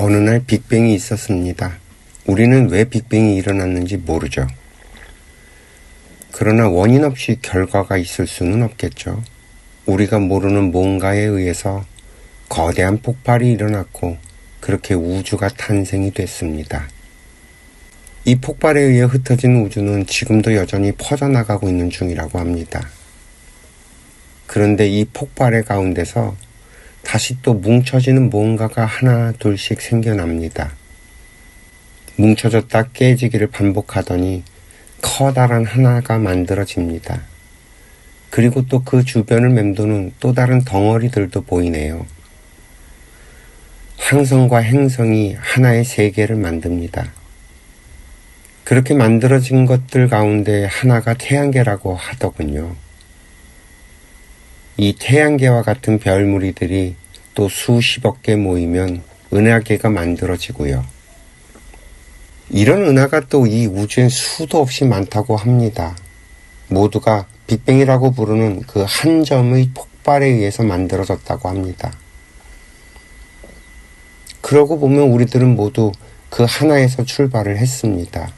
어느 날 빅뱅이 있었습니다. 우리는 왜 빅뱅이 일어났는지 모르죠. 그러나 원인 없이 결과가 있을 수는 없겠죠. 우리가 모르는 뭔가에 의해서 거대한 폭발이 일어났고 그렇게 우주가 탄생이 됐습니다. 이 폭발에 의해 흩어진 우주는 지금도 여전히 퍼져나가고 있는 중이라고 합니다. 그런데 이 폭발의 가운데서 다시 또 뭉쳐지는 뭔가가 하나 둘씩 생겨납니다. 뭉쳐졌다 깨지기를 반복하더니 커다란 하나가 만들어집니다. 그리고 또 그 주변을 맴도는 또 다른 덩어리들도 보이네요. 항성과 행성이 하나의 세계를 만듭니다. 그렇게 만들어진 것들 가운데 하나가 태양계라고 하더군요. 이 태양계와 같은 별무리들이 또 수십억 개 모이면 은하계가 만들어지고요. 이런 은하가 또 이 우주엔 수도 없이 많다고 합니다. 모두가 빅뱅이라고 부르는 그 한 점의 폭발에 의해서 만들어졌다고 합니다. 그러고 보면 우리들은 모두 그 하나에서 출발을 했습니다.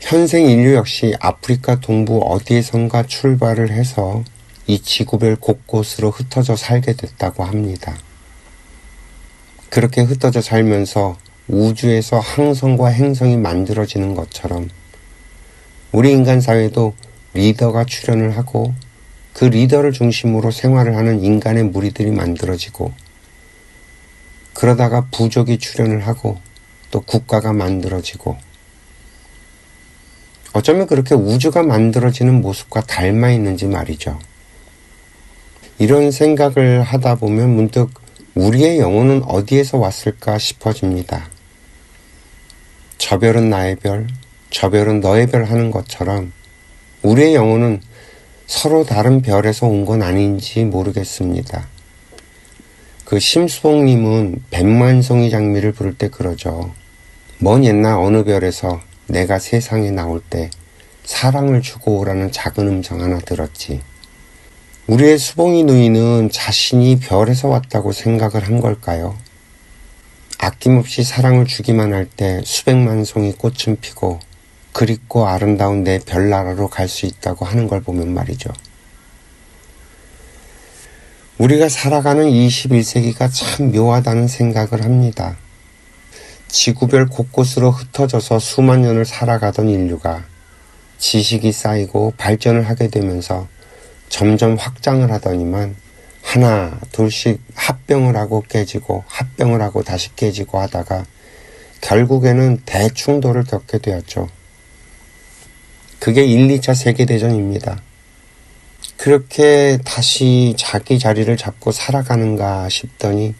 현생 인류 역시 아프리카 동부 어디에선가 출발을 해서 이 지구별 곳곳으로 흩어져 살게 됐다고 합니다. 그렇게 흩어져 살면서 우주에서 항성과 행성이 만들어지는 것처럼 우리 인간 사회도 리더가 출현을 하고 그 리더를 중심으로 생활을 하는 인간의 무리들이 만들어지고 그러다가 부족이 출현을 하고 또 국가가 만들어지고 어쩌면 그렇게 우주가 만들어지는 모습과 닮아 있는지 말이죠. 이런 생각을 하다 보면 문득 우리의 영혼은 어디에서 왔을까 싶어집니다. 저 별은 나의 별, 저 별은 너의 별 하는 것처럼 우리의 영혼은 서로 다른 별에서 온 건 아닌지 모르겠습니다. 그 심수봉님은 백만송이 장미를 부를 때 그러죠. 먼 옛날 어느 별에서 내가 세상에 나올 때 사랑을 주고 오라는 작은 음성 하나 들었지. 우리의 수봉이 누이는 자신이 별에서 왔다고 생각을 한 걸까요? 아낌없이 사랑을 주기만 할 때 수백만 송이 꽃은 피고 그립고 아름다운 내 별나라로 갈 수 있다고 하는 걸 보면 말이죠. 우리가 살아가는 21세기가 참 묘하다는 생각을 합니다. 지구별 곳곳으로 흩어져서 수만 년을 살아가던 인류가 지식이 쌓이고 발전을 하게 되면서 점점 확장을 하더니만 하나 둘씩 합병을 하고 깨지고 합병을 하고 다시 깨지고 하다가 결국에는 대충돌을 겪게 되었죠. 그게 1, 2차 세계대전입니다. 그렇게 다시 자기 자리를 잡고 살아가는가 싶더니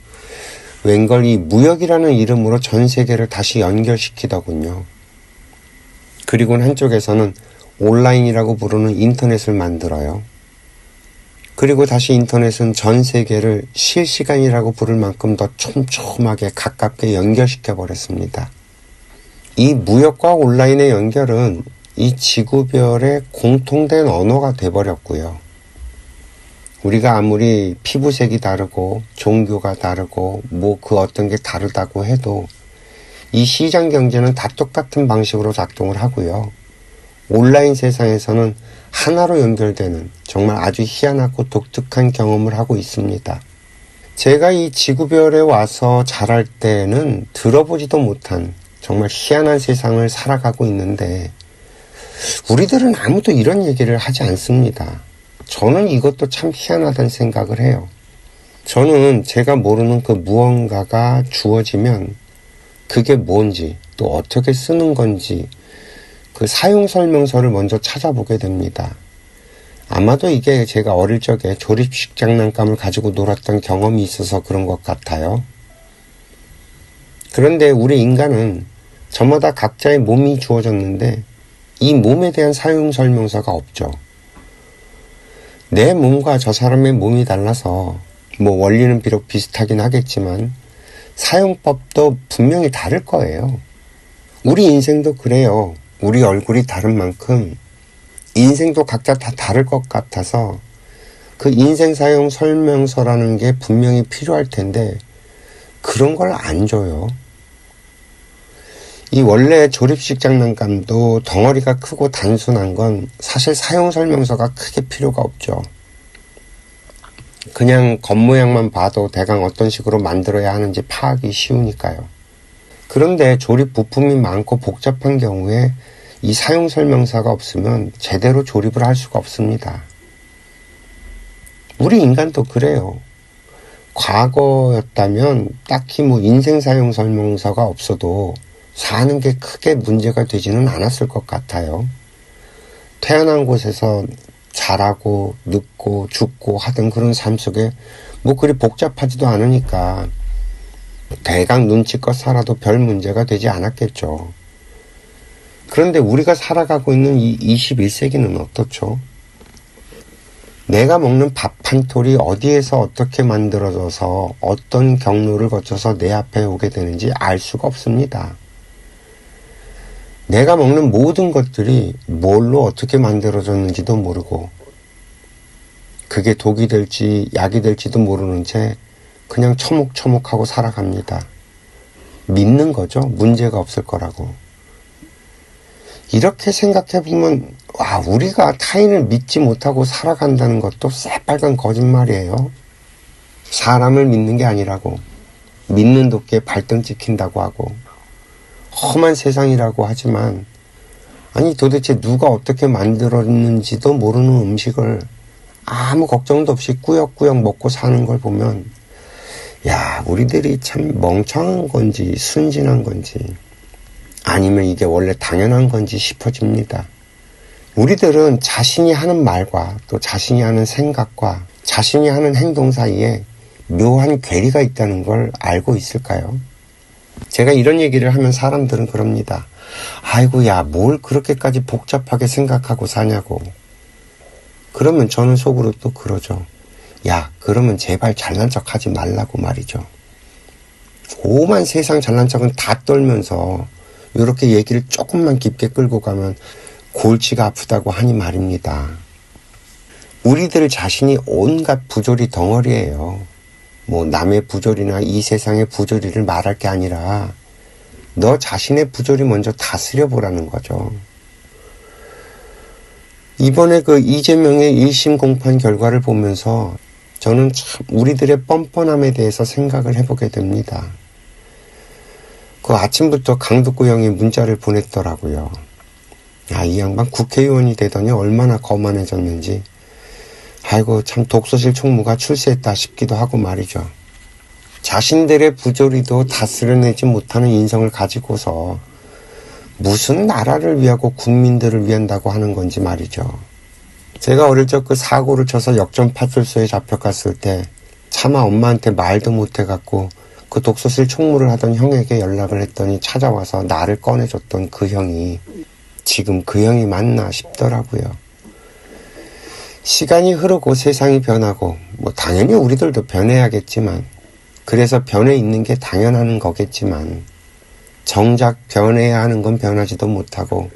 웬걸 이 무역이라는 이름으로 전 세계를 다시 연결시키더군요. 그리고는 한쪽에서는 온라인이라고 부르는 인터넷을 만들어요. 그리고 다시 인터넷은 전 세계를 실시간이라고 부를 만큼 더 촘촘하게 가깝게 연결시켜 버렸습니다. 이 무역과 온라인의 연결은 이 지구별의 공통된 언어가 돼버렸고요. 우리가 아무리 피부색이 다르고 종교가 다르고 뭐 그 어떤 게 다르다고 해도 이 시장 경제는 다 똑같은 방식으로 작동을 하고요. 온라인 세상에서는 하나로 연결되는 정말 아주 희한하고 독특한 경험을 하고 있습니다. 제가 이 지구별에 와서 자랄 때는 들어보지도 못한 정말 희한한 세상을 살아가고 있는데 우리들은 아무도 이런 얘기를 하지 않습니다. 저는 이것도 참 희한하다는 생각을 해요. 저는 제가 모르는 그 무언가가 주어지면 그게 뭔지 또 어떻게 쓰는 건지 그 사용 설명서를 먼저 찾아보게 됩니다. 아마도 이게 제가 어릴 적에 조립식 장난감을 가지고 놀았던 경험이 있어서 그런 것 같아요. 그런데 우리 인간은 저마다 각자의 몸이 주어졌는데 이 몸에 대한 사용 설명서가 없죠. 내 몸과 저 사람의 몸이 달라서 뭐 원리는 비록 비슷하긴 하겠지만 사용법도 분명히 다를 거예요. 우리 인생도 그래요. 우리 얼굴이 다른 만큼 인생도 각자 다 다를 것 같아서 그 인생 사용 설명서라는 게 분명히 필요할 텐데 그런 걸 안 줘요. 이 원래 조립식 장난감도 덩어리가 크고 단순한 건 사실 사용 설명서가 크게 필요가 없죠. 그냥 겉모양만 봐도 대강 어떤 식으로 만들어야 하는지 파악이 쉬우니까요. 그런데 조립 부품이 많고 복잡한 경우에 이 사용 설명서가 없으면 제대로 조립을 할 수가 없습니다. 우리 인간도 그래요. 과거였다면 딱히 인생 사용 설명서가 없어도 사는 게 크게 문제가 되지는 않았을 것 같아요. 태어난 곳에서 자라고 늙고 죽고 하던 그런 삶 속에 그리 복잡하지도 않으니까 대강 눈치껏 살아도 별 문제가 되지 않았겠죠. 그런데 우리가 살아가고 있는 이 21세기는 어떻죠? 내가 먹는 밥 한 톨이 어디에서 어떻게 만들어져서 어떤 경로를 거쳐서 내 앞에 오게 되는지 알 수가 없습니다. 내가 먹는 모든 것들이 뭘로 어떻게 만들어졌는지도 모르고 그게 독이 될지 약이 될지도 모르는 채 그냥 처묵처묵하고 살아갑니다. 믿는 거죠. 문제가 없을 거라고. 이렇게 생각해보면 우리가 타인을 믿지 못하고 살아간다는 것도 새빨간 거짓말이에요. 사람을 믿는 게 아니라고. 믿는 도끼에 발등 찍힌다고 하고 험한 세상이라고 하지만 도대체 누가 어떻게 만들었는지도 모르는 음식을 아무 걱정도 없이 꾸역꾸역 먹고 사는 걸 보면 우리들이 참 멍청한 건지 순진한 건지 아니면 이게 원래 당연한 건지 싶어집니다. 우리들은 자신이 하는 말과 또 자신이 하는 생각과 자신이 하는 행동 사이에 묘한 괴리가 있다는 걸 알고 있을까요? 제가 이런 얘기를 하면 사람들은 그럽니다. 뭘 그렇게까지 복잡하게 생각하고 사냐고. 그러면 저는 속으로 또 그러죠. 그러면 제발 잘난 척 하지 말라고 말이죠. 오만 세상 잘난 척은 다 떨면서 이렇게 얘기를 조금만 깊게 끌고 가면 골치가 아프다고 하니 말입니다. 우리들 자신이 온갖 부조리 덩어리예요. 남의 부조리나 이 세상의 부조리를 말할 게 아니라 너 자신의 부조리 먼저 다스려 보라는 거죠. 이번에 이재명의 1심 공판 결과를 보면서 저는 참 우리들의 뻔뻔함에 대해서 생각을 해보게 됩니다. 아침부터 강덕구 형이 문자를 보냈더라고요. 이 양반 국회의원이 되더니 얼마나 거만해졌는지. 참 독서실 총무가 출세했다 싶기도 하고 말이죠. 자신들의 부조리도 다스려내지 못하는 인성을 가지고서 무슨 나라를 위하고 국민들을 위한다고 하는 건지 말이죠. 제가 어릴 적 사고를 쳐서 역전파출소에 잡혀갔을 때 차마 엄마한테 말도 못해갖고 독서실 총무를 하던 형에게 연락을 했더니 찾아와서 나를 꺼내줬던 그 형이 지금 그 형이 맞나 싶더라고요. 시간이 흐르고 세상이 변하고 당연히 우리들도 변해야겠지만 그래서 변해 있는 게 당연한 거겠지만 정작 변해야 하는 건 변하지도 못하고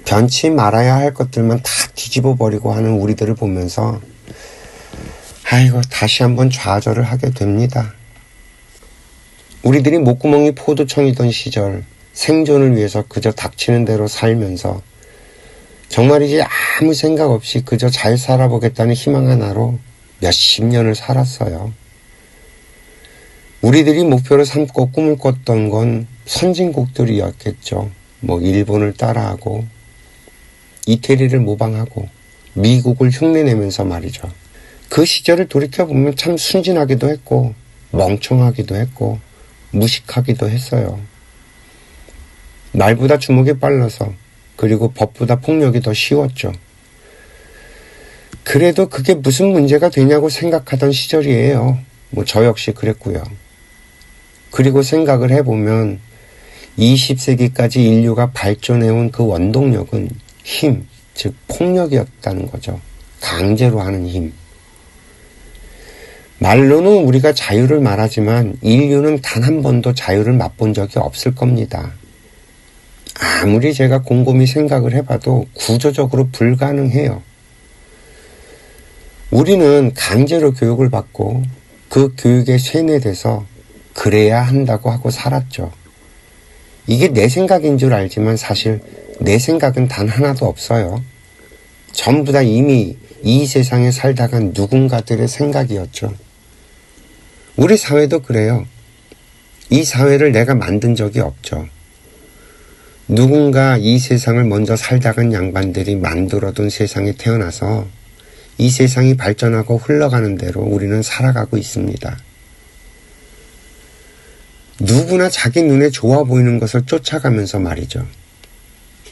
변치 말아야 할 것들만 다 뒤집어 버리고 하는 우리들을 보면서 다시 한번 좌절을 하게 됩니다. 우리들이 목구멍이 포도청이던 시절 생존을 위해서 그저 닥치는 대로 살면서 정말이지 아무 생각 없이 그저 잘 살아보겠다는 희망 하나로 몇십 년을 살았어요. 우리들이 목표로 삼고 꿈을 꿨던 건 선진국들이었겠죠. 일본을 따라하고 이태리를 모방하고 미국을 흉내내면서 말이죠. 그 시절을 돌이켜보면 참 순진하기도 했고 멍청하기도 했고 무식하기도 했어요. 말보다 주먹이 빨라서 그리고 법보다 폭력이 더 쉬웠죠. 그래도 그게 무슨 문제가 되냐고 생각하던 시절이에요. 저 역시 그랬고요. 그리고 생각을 해보면 20세기까지 인류가 발전해온 그 원동력은 힘, 즉 폭력이었다는 거죠. 강제로 하는 힘. 말로는 우리가 자유를 말하지만 인류는 단 한 번도 자유를 맛본 적이 없을 겁니다. 아무리 제가 곰곰이 생각을 해봐도 구조적으로 불가능해요. 우리는 강제로 교육을 받고 그 교육에 세뇌돼서 그래야 한다고 하고 살았죠. 이게 내 생각인 줄 알지만 사실 내 생각은 단 하나도 없어요. 전부 다 이미 이 세상에 살다가 누군가들의 생각이었죠. 우리 사회도 그래요. 이 사회를 내가 만든 적이 없죠. 누군가 이 세상을 먼저 살다간 양반들이 만들어둔 세상에 태어나서 이 세상이 발전하고 흘러가는 대로 우리는 살아가고 있습니다. 누구나 자기 눈에 좋아 보이는 것을 쫓아가면서 말이죠.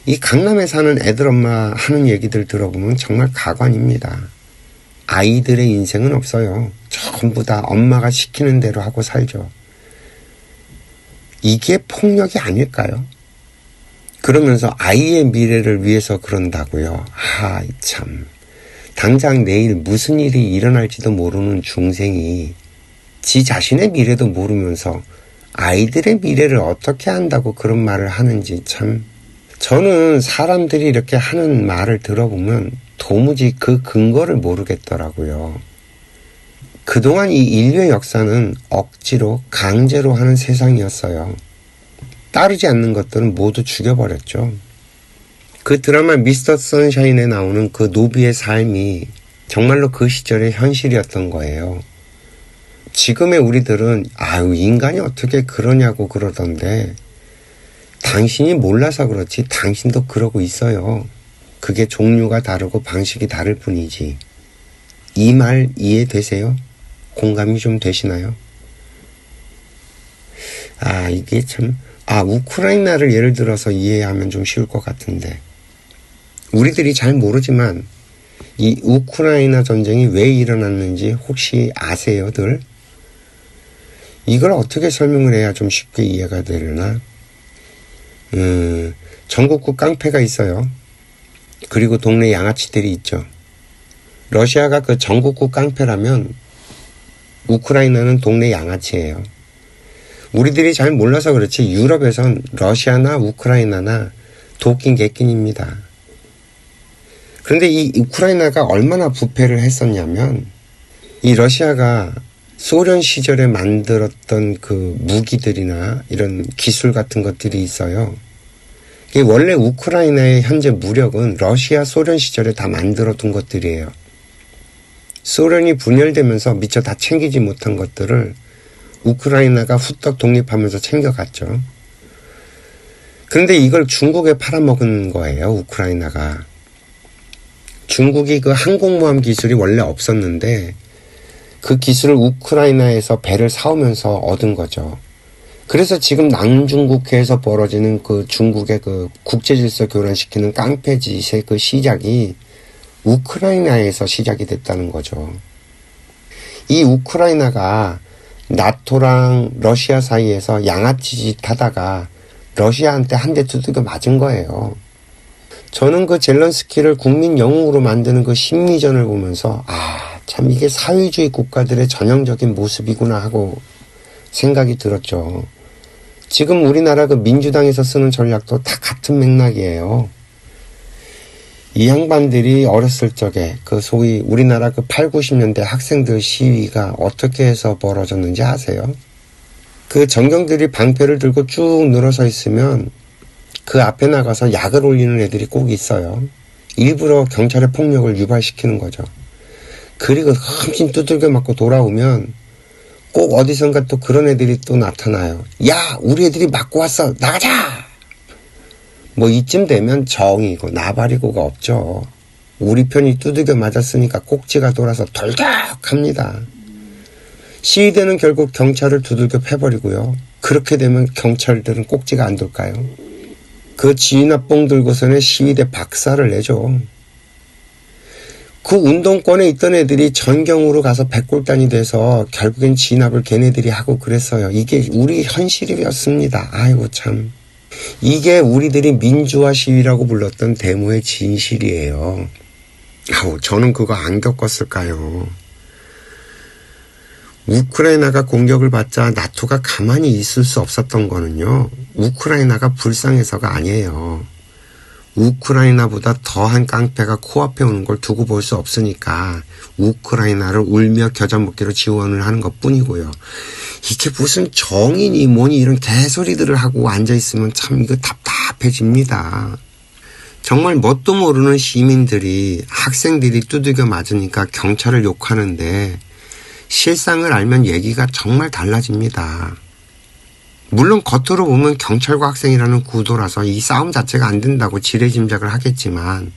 이 강남에 사는 애들 엄마 하는 얘기들 들어보면 정말 가관입니다. 아이들의 인생은 없어요. 전부 다 엄마가 시키는 대로 하고 살죠. 이게 폭력이 아닐까요? 그러면서 아이의 미래를 위해서 그런다고요. 참. 당장 내일 무슨 일이 일어날지도 모르는 중생이 지 자신의 미래도 모르면서 아이들의 미래를 어떻게 안다고 그런 말을 하는지 참. 저는 사람들이 이렇게 하는 말을 들어보면 도무지 그 근거를 모르겠더라고요. 그동안 이 인류의 역사는 억지로 강제로 하는 세상이었어요. 따르지 않는 것들은 모두 죽여버렸죠. 그 드라마 미스터 선샤인에 나오는 그 노비의 삶이 정말로 그 시절의 현실이었던 거예요. 지금의 우리들은 인간이 어떻게 그러냐고 그러던데 당신이 몰라서 그렇지 당신도 그러고 있어요. 그게 종류가 다르고 방식이 다를 뿐이지. 이 말 이해되세요? 공감이 좀 되시나요? 이게 참 우크라이나를 예를 들어서 이해하면 좀 쉬울 것 같은데 우리들이 잘 모르지만 이 우크라이나 전쟁이 왜 일어났는지 혹시 아세요들? 이걸 어떻게 설명을 해야 좀 쉽게 이해가 되려나? 전국구 깡패가 있어요. 그리고 동네 양아치들이 있죠. 러시아가 그 전국구 깡패라면 우크라이나는 동네 양아치예요. 우리들이 잘 몰라서 그렇지 유럽에선 러시아나 우크라이나나 도끼 개낀입니다. 그런데 이 우크라이나가 얼마나 부패를 했었냐면 이 러시아가 소련 시절에 만들었던 그 무기들이나 이런 기술 같은 것들이 있어요. 이게 원래 우크라이나의 현재 무력은 러시아 소련 시절에 다 만들어둔 것들이에요. 소련이 분열되면서 미처 다 챙기지 못한 것들을 우크라이나가 후딱 독립하면서 챙겨갔죠. 그런데 이걸 중국에 팔아먹은 거예요. 우크라이나가. 중국이 그 항공모함 기술이 원래 없었는데 그 기술을 우크라이나에서 배를 사오면서 얻은 거죠. 그래서 지금 남중국해에서 벌어지는 그 중국의 그 국제질서 교란시키는 깡패 짓의 그 시작이 우크라이나에서 시작이 됐다는 거죠. 이 우크라이나가 나토랑 러시아 사이에서 양아치 짓 하다가 러시아한테 한 대 두들겨 맞은 거예요. 저는 그 젤런스키를 국민 영웅으로 만드는 그 심리전을 보면서 참 이게 사회주의 국가들의 전형적인 모습이구나 하고 생각이 들었죠. 지금 우리나라 그 민주당에서 쓰는 전략도 다 같은 맥락이에요. 이 양반들이 어렸을 적에 그 소위 우리나라 그 8, 90년대 학생들 시위가 어떻게 해서 벌어졌는지 아세요? 그 전경들이 방패를 들고 쭉 늘어서 있으면 그 앞에 나가서 약을 올리는 애들이 꼭 있어요. 일부러 경찰의 폭력을 유발시키는 거죠. 그리고 흠씬 두들겨 맞고 돌아오면 꼭 어디선가 또 그런 애들이 또 나타나요. 야, 우리 애들이 맞고 왔어. 나가자! 뭐 이쯤 되면 정이고 나발이고가 없죠. 우리 편이 두들겨 맞았으니까 꼭지가 돌아서 돌격합니다. 시위대는 결국 경찰을 두들겨 패버리고요. 그렇게 되면 경찰들은 꼭지가 안 돌까요? 그 지휘납봉 들고서는 시위대 박살을 내죠. 그 운동권에 있던 애들이 전경으로 가서 백골단이 돼서 결국엔 진압을 걔네들이 하고 그랬어요. 이게 우리 현실이었습니다. 아이고 참. 이게 우리들이 민주화 시위라고 불렀던 데모의 진실이에요. 저는 그거 안 겪었을까요? 우크라이나가 공격을 받자 나토가 가만히 있을 수 없었던 거는요. 우크라이나가 불쌍해서가 아니에요. 우크라이나보다 더한 깡패가 코앞에 오는 걸 두고 볼 수 없으니까 우크라이나를 울며 겨자 먹기로 지원을 하는 것뿐이고요. 이게 무슨 정의니 뭐니 이런 개소리들을 하고 앉아있으면 참 이거 답답해집니다. 정말 뭣도 모르는 시민들이 학생들이 두들겨 맞으니까 경찰을 욕하는데 실상을 알면 얘기가 정말 달라집니다. 물론 겉으로 보면 경찰과 학생이라는 구도라서 이 싸움 자체가 안 된다고 지레짐작을 하겠지만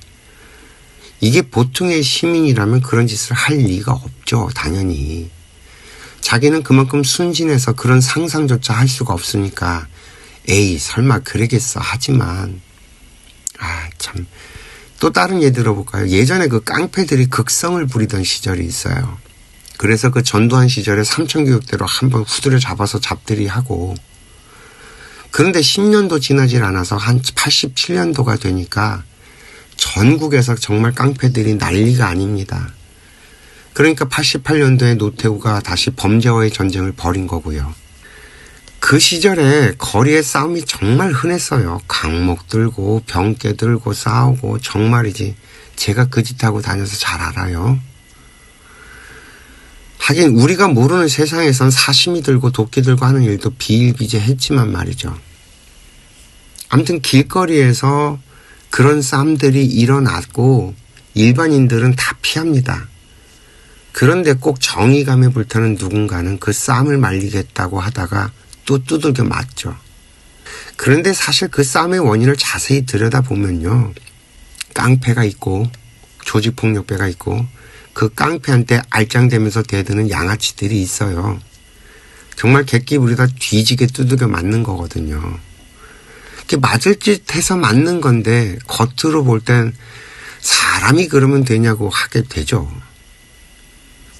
이게 보통의 시민이라면 그런 짓을 할 리가 없죠. 당연히. 자기는 그만큼 순진해서 그런 상상조차 할 수가 없으니까 에이 설마 그러겠어 하지만 참 또 다른 예 들어볼까요? 예전에 그 깡패들이 극성을 부리던 시절이 있어요. 그래서 그 전두환 시절에 삼천교육대로 한번 후드려 잡아서 잡들이하고 그런데 10년도 지나질 않아서 한 87년도가 되니까 전국에서 정말 깡패들이 난리가 아닙니다. 그러니까 88년도에 노태우가 다시 범죄와의 전쟁을 벌인 거고요. 그 시절에 거리의 싸움이 정말 흔했어요. 강목 들고 병깨 들고 싸우고 정말이지. 제가 그 짓하고 다녀서 잘 알아요. 하긴 우리가 모르는 세상에선 사시미 들고 도끼 들고 하는 일도 비일비재했지만 말이죠. 아무튼 길거리에서 그런 싸움들이 일어났고 일반인들은 다 피합니다. 그런데 꼭 정의감에 불타는 누군가는 그 싸움을 말리겠다고 하다가 또 두들겨 맞죠. 그런데 사실 그 싸움의 원인을 자세히 들여다보면요. 깡패가 있고 조직폭력배가 있고 그 깡패한테 알짱대면서 대드는 양아치들이 있어요. 정말 객기 부리다 뒤지게 두들겨 맞는 거거든요. 이렇게 맞을 짓 해서 맞는 건데 겉으로 볼 땐 사람이 그러면 되냐고 하게 되죠.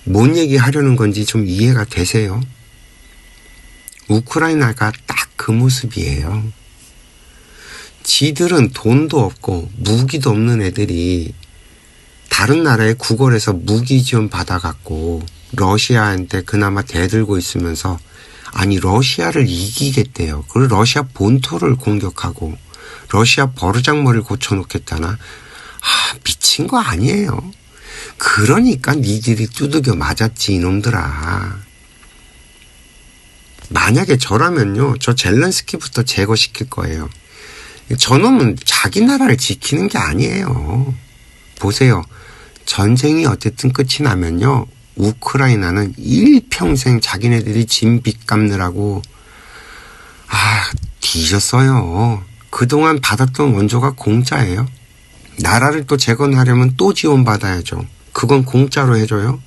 뭔 얘기 하려는 건지 좀 이해가 되세요? 우크라이나가 딱 그 모습이에요. 지들은 돈도 없고 무기도 없는 애들이 다른 나라에 구걸해서 무기 지원 받아갖고 러시아한테 그나마 대들고 있으면서 아니 러시아를 이기겠대요. 그리고 러시아 본토를 공격하고 러시아 버르장머리를 고쳐놓겠다나. 미친 거 아니에요. 그러니까 니들이 두들겨 맞았지 이놈들아. 만약에 저라면요. 저 젤렌스키부터 제거시킬 거예요. 저놈은 자기 나라를 지키는 게 아니에요. 보세요. 전쟁이 어쨌든 끝이 나면요. 우크라이나는 일평생 자기네들이 진 빚 갚느라고 뒤졌어요. 그동안 받았던 원조가 공짜예요. 나라를 또 재건하려면 또 지원받아야죠. 그건 공짜로 해줘요?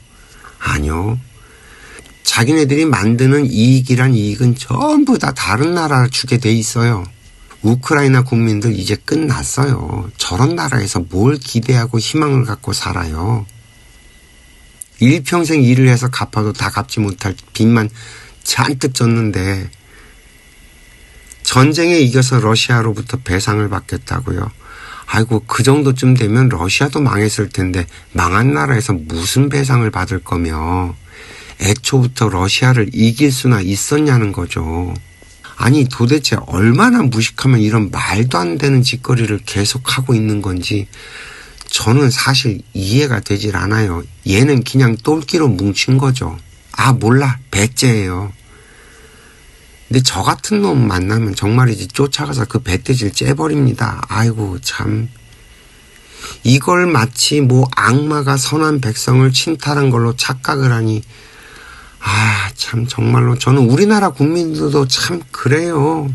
아니요. 자기네들이 만드는 이익이란 이익은 전부 다 다른 나라 주게 돼 있어요. 우크라이나 국민들 이제 끝났어요. 저런 나라에서 뭘 기대하고 희망을 갖고 살아요. 일평생 일을 해서 갚아도 다 갚지 못할 빚만 잔뜩 졌는데 전쟁에 이겨서 러시아로부터 배상을 받겠다고요. 아이고 그 정도쯤 되면 러시아도 망했을 텐데 망한 나라에서 무슨 배상을 받을 거며 애초부터 러시아를 이길 수나 있었냐는 거죠. 아니 도대체 얼마나 무식하면 이런 말도 안 되는 짓거리를 계속하고 있는 건지 저는 사실 이해가 되질 않아요. 얘는 그냥 똘끼로 뭉친 거죠. 몰라 배째예요. 근데 저 같은 놈 만나면 정말이지 쫓아가서 그 배때질 째버립니다. 아이고 참. 이걸 마치 악마가 선한 백성을 침탈한 걸로 착각을 하니 참 정말로 저는 우리나라 국민들도 참 그래요.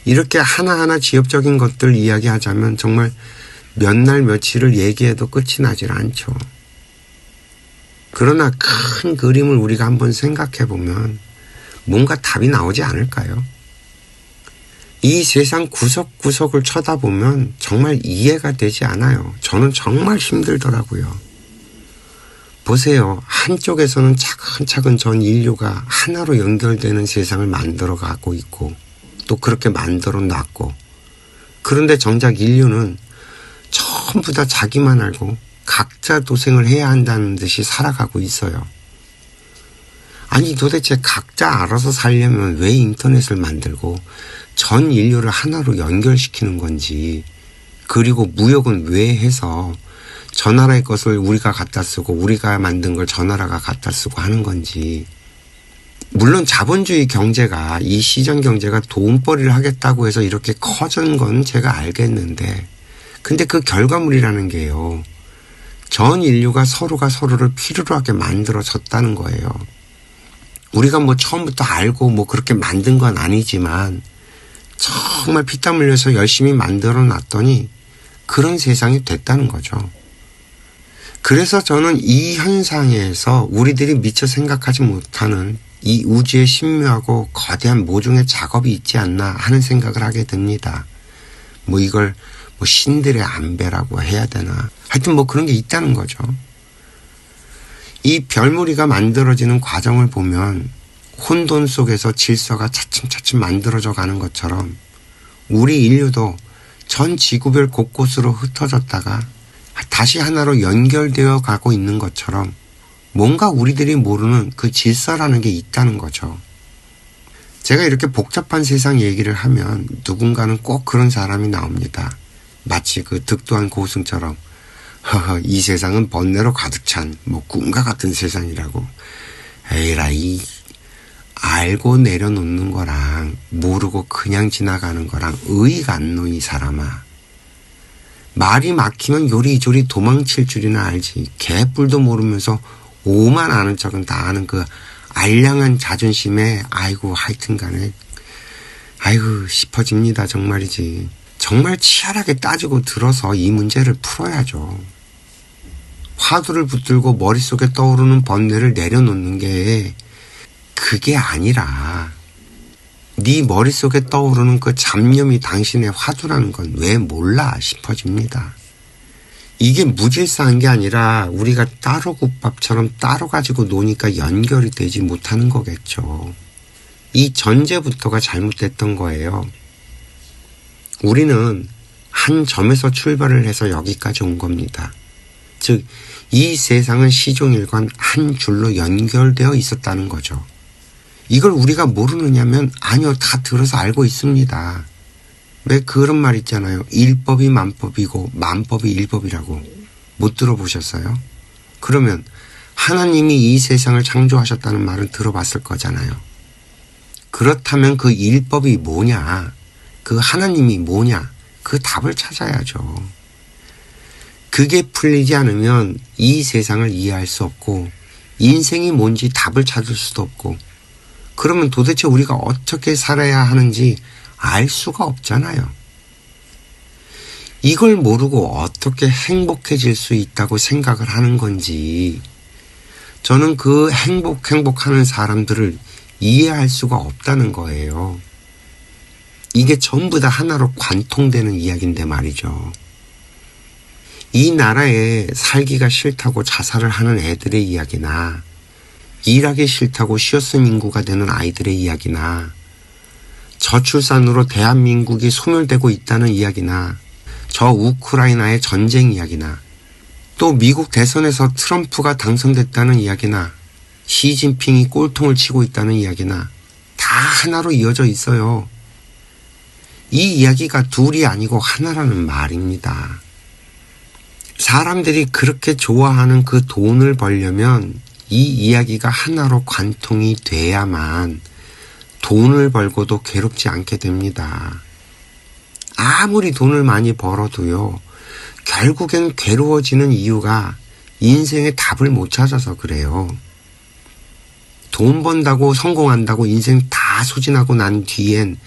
이렇게 하나하나 지엽적인 것들 이야기하자면 정말 몇 날 며칠을 얘기해도 끝이 나질 않죠. 그러나 큰 그림을 우리가 한번 생각해 보면 뭔가 답이 나오지 않을까요? 이 세상 구석구석을 쳐다보면 정말 이해가 되지 않아요. 저는 정말 힘들더라고요. 보세요. 한쪽에서는 차근차근 전 인류가 하나로 연결되는 세상을 만들어 가고 있고 또 그렇게 만들어 놨고 그런데 정작 인류는 전부 다 자기만 알고 각자 도생을 해야 한다는 듯이 살아가고 있어요. 아니 도대체 각자 알아서 살려면 왜 인터넷을 만들고 전 인류를 하나로 연결시키는 건지, 그리고 무역은 왜 해서 저 나라의 것을 우리가 갖다 쓰고 우리가 만든 걸 저 나라가 갖다 쓰고 하는 건지. 물론 자본주의 경제가, 이 시장 경제가 돈벌이를 하겠다고 해서 이렇게 커진 건 제가 알겠는데, 근데 그 결과물이라는 게요, 전 인류가 서로가 서로를 필요로 하게 만들어졌다는 거예요. 우리가 뭐 처음부터 알고 뭐 그렇게 만든 건 아니지만 정말 피땀 흘려서 열심히 만들어 놨더니 그런 세상이 됐다는 거죠. 그래서 저는 이 현상에서 우리들이 미처 생각하지 못하는 이 우주의 신묘하고 거대한 모종의 작업이 있지 않나 하는 생각을 하게 됩니다. 뭐 이걸 뭐 신들의 안배라고 해야 되나. 하여튼 뭐 그런 게 있다는 거죠. 이 별무리가 만들어지는 과정을 보면 혼돈 속에서 질서가 차츰차츰 만들어져 가는 것처럼 우리 인류도 전 지구별 곳곳으로 흩어졌다가 다시 하나로 연결되어 가고 있는 것처럼 뭔가 우리들이 모르는 그 질서라는 게 있다는 거죠. 제가 이렇게 복잡한 세상 얘기를 하면 누군가는 꼭 그런 사람이 나옵니다. 마치 그 득도한 고승처럼 허허, 이 세상은 번뇌로 가득 찬 뭐 꿈과 같은 세상이라고. 에이라이, 알고 내려놓는 거랑 모르고 그냥 지나가는 거랑 의의가 안 놓이 사람아. 말이 막히면 요리조리 도망칠 줄이나 알지. 개뿔도 모르면서 오만 아는 척은 다 아는 그 알량한 자존심에 아이고 하여튼간에 아이고 싶어집니다. 정말이지. 정말 치열하게 따지고 들어서 이 문제를 풀어야죠. 화두를 붙들고 머릿속에 떠오르는 번뇌를 내려놓는 게 그게 아니라 네 머릿속에 떠오르는 그 잡념이 당신의 화두라는 건 왜 몰라 싶어집니다. 이게 무질서한 게 아니라 우리가 따로 국밥처럼 따로 가지고 노니까 연결이 되지 못하는 거겠죠. 이 전제부터가 잘못됐던 거예요. 우리는 한 점에서 출발을 해서 여기까지 온 겁니다. 즉, 이 세상은 시종일관 한 줄로 연결되어 있었다는 거죠. 이걸 우리가 모르느냐면 아니요, 다 들어서 알고 있습니다. 왜 그런 말 있잖아요. 일법이 만법이고 만법이 일법이라고. 못 들어보셨어요? 그러면 하나님이 이 세상을 창조하셨다는 말은 들어봤을 거잖아요. 그렇다면 그 일법이 뭐냐? 그 하나님이 뭐냐? 그 답을 찾아야죠. 그게 풀리지 않으면 이 세상을 이해할 수 없고 인생이 뭔지 답을 찾을 수도 없고, 그러면 도대체 우리가 어떻게 살아야 하는지 알 수가 없잖아요. 이걸 모르고 어떻게 행복해질 수 있다고 생각을 하는 건지, 저는 그 행복하는 사람들을 이해할 수가 없다는 거예요. 이게 전부 다 하나로 관통되는 이야기인데 말이죠. 이 나라에 살기가 싫다고 자살을 하는 애들의 이야기나, 일하기 싫다고 쉬었음 인구가 되는 아이들의 이야기나, 저출산으로 대한민국이 소멸되고 있다는 이야기나, 저 우크라이나의 전쟁 이야기나, 또 미국 대선에서 트럼프가 당선됐다는 이야기나, 시진핑이 꼴통을 치고 있다는 이야기나 다 하나로 이어져 있어요. 이 이야기가 둘이 아니고 하나라는 말입니다. 사람들이 그렇게 좋아하는 그 돈을 벌려면 이 이야기가 하나로 관통이 돼야만 돈을 벌고도 괴롭지 않게 됩니다. 아무리 돈을 많이 벌어도요, 결국엔 괴로워지는 이유가 인생의 답을 못 찾아서 그래요. 돈 번다고 성공한다고 인생 다 소진하고 난 뒤엔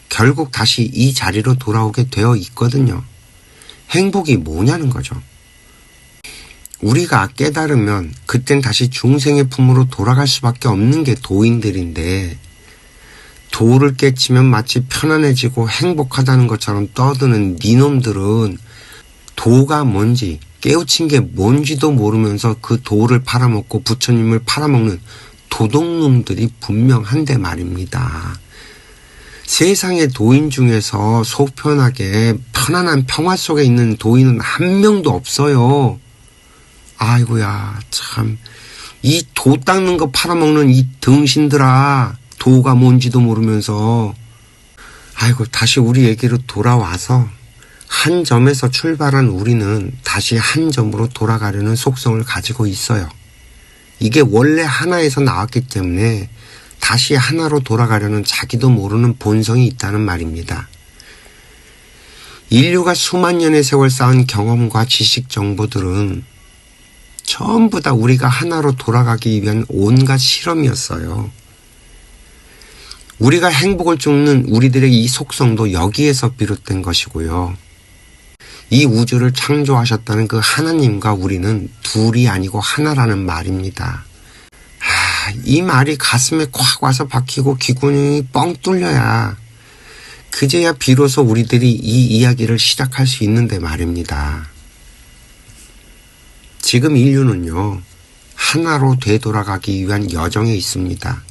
결국 다시 이 자리로 돌아오게 되어 있거든요. 행복이 뭐냐는 거죠. 우리가 깨달으면 그땐 다시 중생의 품으로 돌아갈 수밖에 없는 게 도인들인데, 도를 깨치면 마치 편안해지고 행복하다는 것처럼 떠드는 니놈들은 도가 뭔지, 깨우친 게 뭔지도 모르면서 그 도를 팔아먹고 부처님을 팔아먹는 도둑놈들이 분명한데 말입니다. 세상의 도인 중에서 속편하게 편안한 평화 속에 있는 도인은 한 명도 없어요. 아이고야, 참 이 도 닦는 거 팔아먹는 이 등신들아, 도가 뭔지도 모르면서. 아이고, 다시 우리 얘기로 돌아와서 한 점에서 출발한 우리는 다시 한 점으로 돌아가려는 속성을 가지고 있어요. 이게 원래 하나에서 나왔기 때문에 다시 하나로 돌아가려는 자기도 모르는 본성이 있다는 말입니다. 인류가 수만 년의 세월 쌓은 경험과 지식 정보들은 전부 다 우리가 하나로 돌아가기 위한 온갖 실험이었어요. 우리가 행복을 쫓는 우리들의 이 속성도 여기에서 비롯된 것이고요. 이 우주를 창조하셨다는 그 하나님과 우리는 둘이 아니고 하나라는 말입니다. 이 말이 가슴에 콱 와서 박히고 귓구녕이 뻥 뚫려야 그제야 비로소 우리들이 이 이야기를 시작할 수 있는데 말입니다. 지금 인류는요, 하나로 되돌아가기 위한 여정에 있습니다.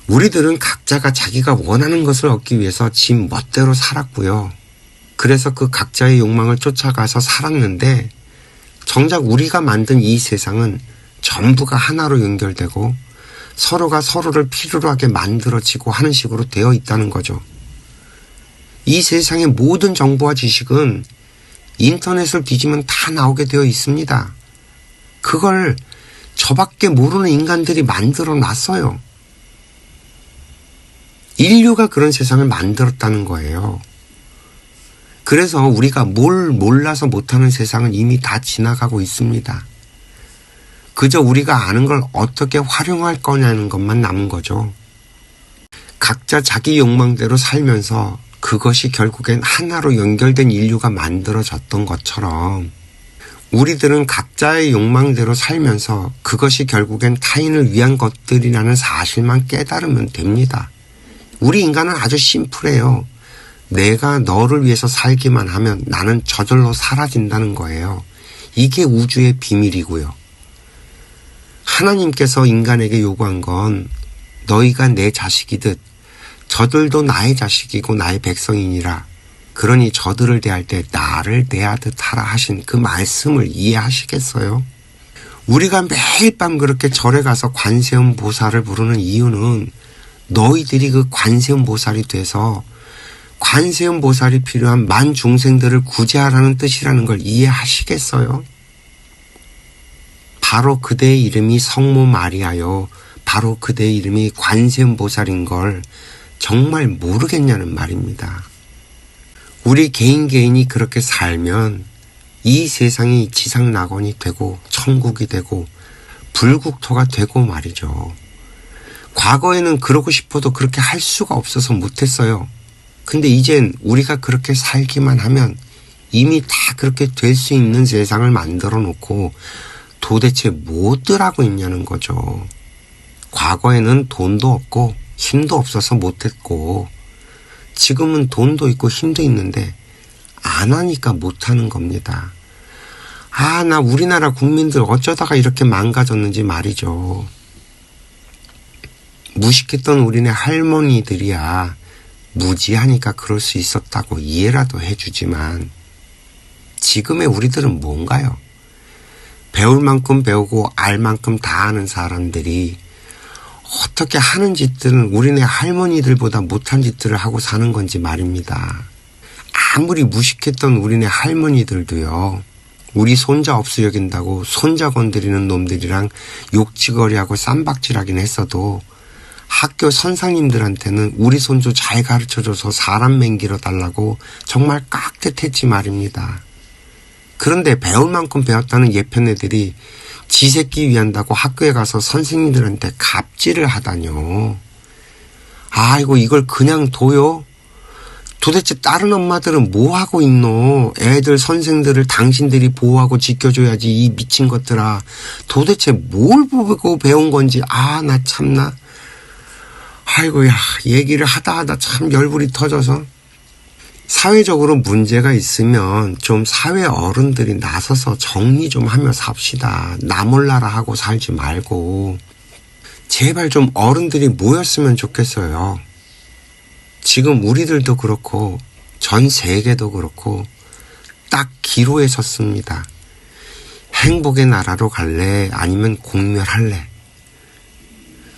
우리들은 각자가 자기가 원하는 것을 얻기 위해서 지 멋대로 살았고요. 그래서 그 각자의 욕망을 쫓아가서 살았는데 정작 우리가 만든 이 세상은 전부가 하나로 연결되고 서로가 서로를 필요로 하게 만들어지고 하는 식으로 되어 있다는 거죠. 이 세상의 모든 정보와 지식은 인터넷을 뒤지면 다 나오게 되어 있습니다. 그걸 저밖에 모르는 인간들이 만들어 놨어요. 인류가 그런 세상을 만들었다는 거예요. 그래서 우리가 뭘 몰라서 못하는 세상은 이미 다 지나가고 있습니다. 그저 우리가 아는 걸 어떻게 활용할 거냐는 것만 남은 거죠. 각자 자기 욕망대로 살면서 그것이 결국엔 하나로 연결된 인류가 만들어졌던 것처럼 우리들은 각자의 욕망대로 살면서 그것이 결국엔 타인을 위한 것들이라는 사실만 깨달으면 됩니다. 우리 인간은 아주 심플해요. 내가 너를 위해서 살기만 하면 나는 저절로 사라진다는 거예요. 이게 우주의 비밀이고요. 하나님께서 인간에게 요구한 건 너희가 내 자식이듯 저들도 나의 자식이고 나의 백성이니라. 그러니 저들을 대할 때 나를 대하듯 하라 하신 그 말씀을 이해하시겠어요? 우리가 매일 밤 그렇게 절에 가서 관세음 보살을 부르는 이유는 너희들이 그 관세음 보살이 돼서 관세음 보살이 필요한 만 중생들을 구제하라는 뜻이라는 걸 이해하시겠어요? 바로 그대의 이름이 성모 마리아요. 바로 그대의 이름이 관세음 보살인 걸 정말 모르겠냐는 말입니다. 우리 개인이 그렇게 살면 이 세상이 지상낙원이 되고 천국이 되고 불국토가 되고 말이죠. 과거에는 그러고 싶어도 그렇게 할 수가 없어서 못했어요. 근데 이젠 우리가 그렇게 살기만 하면 이미 다 그렇게 될 수 있는 세상을 만들어 놓고 도대체 뭐들 하고 있냐는 거죠. 과거에는 돈도 없고 힘도 없어서 못했고 지금은 돈도 있고 힘도 있는데 안 하니까 못하는 겁니다. 나 우리나라 국민들 어쩌다가 이렇게 망가졌는지 말이죠. 무식했던 우리네 할머니들이야 무지하니까 그럴 수 있었다고 이해라도 해주지만 지금의 우리들은 뭔가요? 배울 만큼 배우고 알 만큼 다 아는 사람들이 어떻게 하는 짓들은 우리네 할머니들보다 못한 짓들을 하고 사는 건지 말입니다. 아무리 무식했던 우리네 할머니들도요. 우리 손자 없어 여긴다고 손자 건드리는 놈들이랑 욕지거리하고 쌈박질하긴 했어도 학교 선생님들한테는 우리 손주 잘 가르쳐줘서 사람 맹기러 달라고 정말 깍듯했지 말입니다. 그런데 배울 만큼 배웠다는 예편 애들이 지 새끼 위한다고 학교에 가서 선생님들한테 갑질을 하다뇨. 아이고 이걸 그냥 둬요? 도대체 다른 엄마들은 뭐 하고 있노? 애들 선생들을 당신들이 보호하고 지켜줘야지 이 미친 것들아. 도대체 뭘 보고 배운 건지 나 참나. 아이고야 얘기를 하다 참 열불이 터져서. 사회적으로 문제가 있으면 좀 사회 어른들이 나서서 정리 좀 하며 삽시다. 나 몰라라 하고 살지 말고 제발 좀 어른들이 모였으면 좋겠어요. 지금 우리들도 그렇고 전 세계도 그렇고 딱 기로에 섰습니다. 행복의 나라로 갈래? 아니면 공멸할래?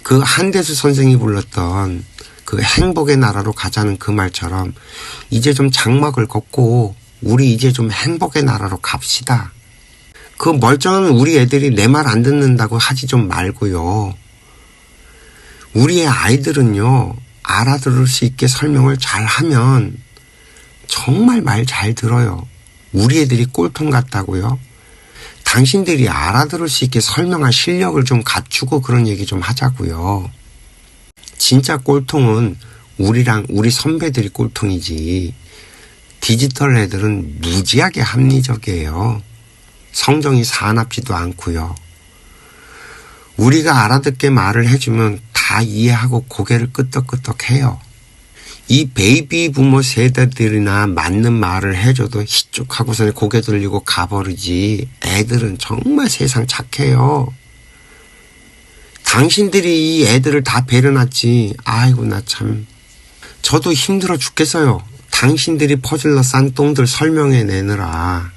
그 한대수 선생이 불렀던 그 행복의 나라로 가자는 그 말처럼 이제 좀 장막을 걷고 우리 이제 좀 행복의 나라로 갑시다. 그 멀쩡한 우리 애들이 내 말 안 듣는다고 하지 좀 말고요. 우리의 아이들은요, 알아들을 수 있게 설명을 잘 하면 정말 말 잘 들어요. 우리 애들이 꼴통 같다고요? 당신들이 알아들을 수 있게 설명할 실력을 좀 갖추고 그런 얘기 좀 하자고요. 진짜 꼴통은 우리랑 우리 선배들이 꼴통이지. 디지털 애들은 무지하게 합리적이에요. 성정이 사납지도 않고요. 우리가 알아듣게 말을 해주면 다 이해하고 고개를 끄덕끄덕해요. 이 베이비 부모 세대들이나 맞는 말을 해줘도 희죽하고서 고개 돌리고 가버리지. 애들은 정말 세상 착해요. 당신들이 이 애들을 다 배려놨지. 아이고 나 참. 저도 힘들어 죽겠어요. 당신들이 퍼즐러 싼 똥들 설명해 내느라.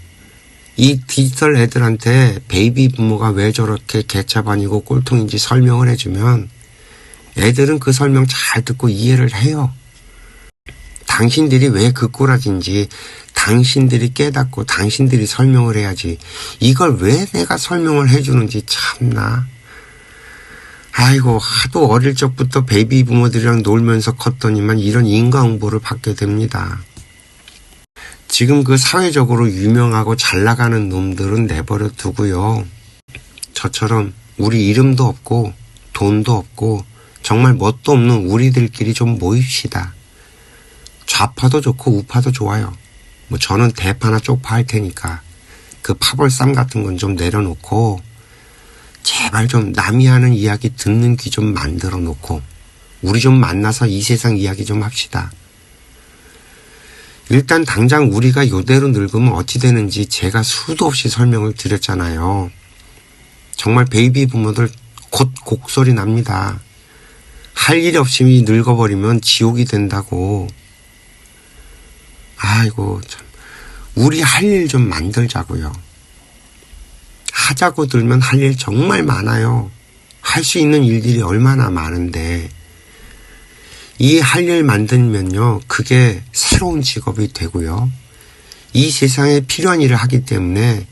이 디지털 애들한테 베이비 부모가 왜 저렇게 개차반이고 꼴통인지 설명을 해주면 애들은 그 설명 잘 듣고 이해를 해요. 당신들이 왜 그 꼬라진지 당신들이 깨닫고 당신들이 설명을 해야지. 이걸 왜 내가 설명을 해주는지 참나. 아이고 하도 어릴 적부터 베이비 부모들이랑 놀면서 컸더니만 이런 인과응보를 받게 됩니다. 지금 그 사회적으로 유명하고 잘 나가는 놈들은 내버려 두고요. 저처럼 우리 이름도 없고 돈도 없고 정말 뭣도 없는 우리들끼리 좀 모입시다. 좌파도 좋고 우파도 좋아요. 뭐 저는 대파나 쪽파 할 테니까 그 파벌쌈 같은 건 좀 내려놓고 제발 좀 남이 하는 이야기 듣는 귀 좀 만들어 놓고 우리 좀 만나서 이 세상 이야기 좀 합시다. 일단 당장 우리가 요대로 늙으면 어찌 되는지 제가 수도 없이 설명을 드렸잖아요. 정말 베이비 부모들 곧 곡소리 납니다. 할 일 없이 늙어버리면 지옥이 된다고. 아이고 참. 우리 할 일 좀 만들자고요. 하자고 들면 할 일 정말 많아요. 할 수 있는 일들이 얼마나 많은데 이 할 일 만들면요, 그게 새로운 직업이 되고요. 이 세상에 필요한 일을 하기 때문에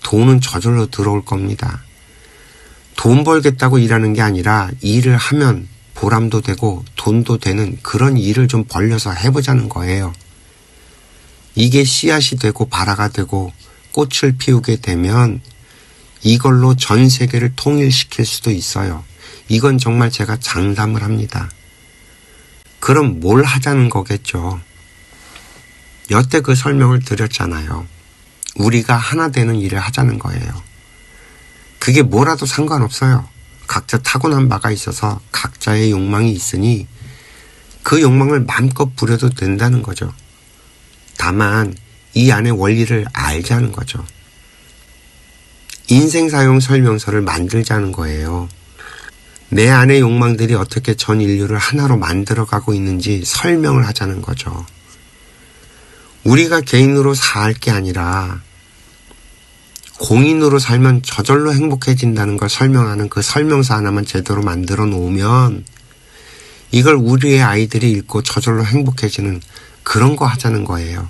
돈은 저절로 들어올 겁니다. 돈 벌겠다고 일하는 게 아니라 일을 하면 보람도 되고 돈도 되는 그런 일을 좀 벌려서 해보자는 거예요. 이게 씨앗이 되고 발화가 되고 꽃을 피우게 되면 이걸로 전 세계를 통일시킬 수도 있어요. 이건 정말 제가 장담을 합니다. 그럼 뭘 하자는 거겠죠. 여태 그 설명을 드렸잖아요. 우리가 하나 되는 일을 하자는 거예요. 그게 뭐라도 상관없어요. 각자 타고난 바가 있어서 각자의 욕망이 있으니 그 욕망을 마음껏 부려도 된다는 거죠. 다만 이 안의 원리를 알자는 거죠. 인생사용 설명서를 만들자는 거예요. 내 안의 욕망들이 어떻게 전 인류를 하나로 만들어가고 있는지 설명을 하자는 거죠. 우리가 개인으로 살 게 아니라 공인으로 살면 저절로 행복해진다는 걸 설명하는 그 설명서 하나만 제대로 만들어 놓으면 이걸 우리의 아이들이 읽고 저절로 행복해지는 그런 거 하자는 거예요.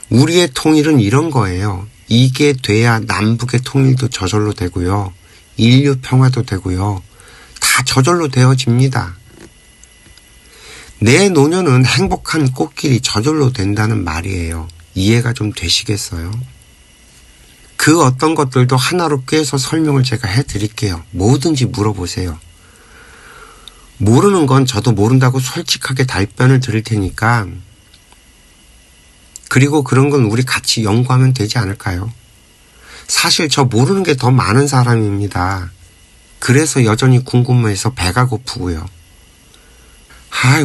우리의 통일은 이런 거예요. 이게 돼야 남북의 통일도 저절로 되고요. 인류 평화도 되고요. 다 저절로 되어집니다. 내 노년은 행복한 꽃길이 저절로 된다는 말이에요. 이해가 좀 되시겠어요? 그 어떤 것들도 하나로 꿰서 설명을 제가 해드릴게요. 뭐든지 물어보세요. 모르는 건 저도 모른다고 솔직하게 답변을 드릴 테니까 그리고 그런 건 우리 같이 연구하면 되지 않을까요? 사실 저 모르는 게 더 많은 사람입니다. 그래서 여전히 궁금해서 배가 고프고요.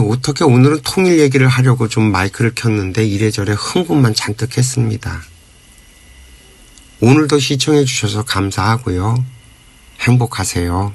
어떻게 오늘은 통일 얘기를 하려고 좀 마이크를 켰는데 이래저래 흥분만 잔뜩 했습니다. 오늘도 시청해 주셔서 감사하고요. 행복하세요.